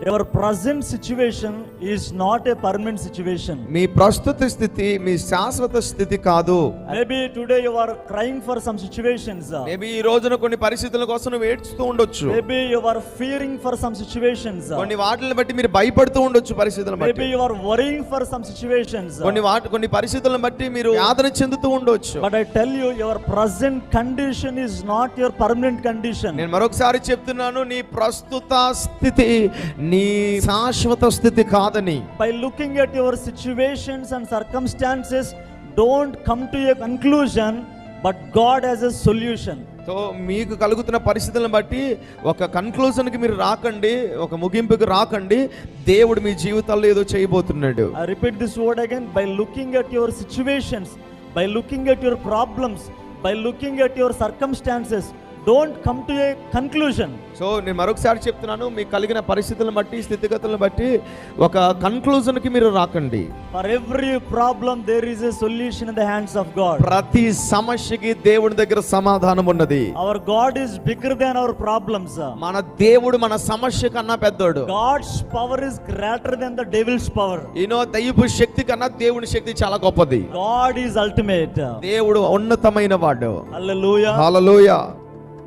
Your present situation is not a permanent situation. మీ ప్రస్తుత స్థితి మీ శాశ్వత స్థితి కాదు. Maybe today you are crying for some situations. Maybe ఈ రోజున కొన్ని పరిస్థితుల కోసం నువ్వు ఏడ్చుతూ ఉండొచ్చు. Maybe you are fearing for some situations. కొన్ని వాటిని బట్టి మీరు భయపడుతూ ఉండొచ్చు పరిస్థితులను బట్టి. Maybe you are worrying for some situations. కొన్ని పరిస్థితులను బట్టి మీరు ఆదరణ చెందుతూ ఉండొచ్చు. But I tell you, your present condition is not your permanent condition. నేను మరొకసారి చెప్తున్నాను, నీ ప్రస్తుత స్థితి నీ శాశ్వత స్థితి కాదని. By looking at your situations and circumstances, don't come to a conclusion, but God has a solution. So మీకు కలుగుతున్న పరిస్థితులను బట్టి ఒక కన్క్లూజన్కి మీరు రాకండి, ఒక ముగింపుకి రాకండి. దేవుడు మీ జీవితాల్లో ఏదో చేయబోతున్నాడు. I repeat this word again. By looking at your situations, by looking at your problems, by looking at your circumstances, don't come to a conclusion. So నేను మరొకసారి చెప్తున్నాను, మీకు కలిగిన పరిస్థితులను బట్టి స్థితిగతులను బట్టి ఒక కన్క్లూజన్కి మీరు రాకండి. For every problem there is a solution in the hands of God. ప్రతి సమస్యకి దేవుడి దగ్గర సమాధానం ఉన్నది. Our God is bigger than our problems. మన దేవుడు మన సమస్య కన్నా పెద్దోడు. God's power is greater than the devil's power. దైవపు శక్తి కన్నా దేవుని శక్తి చాలా గొప్పది. God is ultimate. దేవుడు ఉన్నతమైన వాడు. Hallelujah. హల్లెలూయా.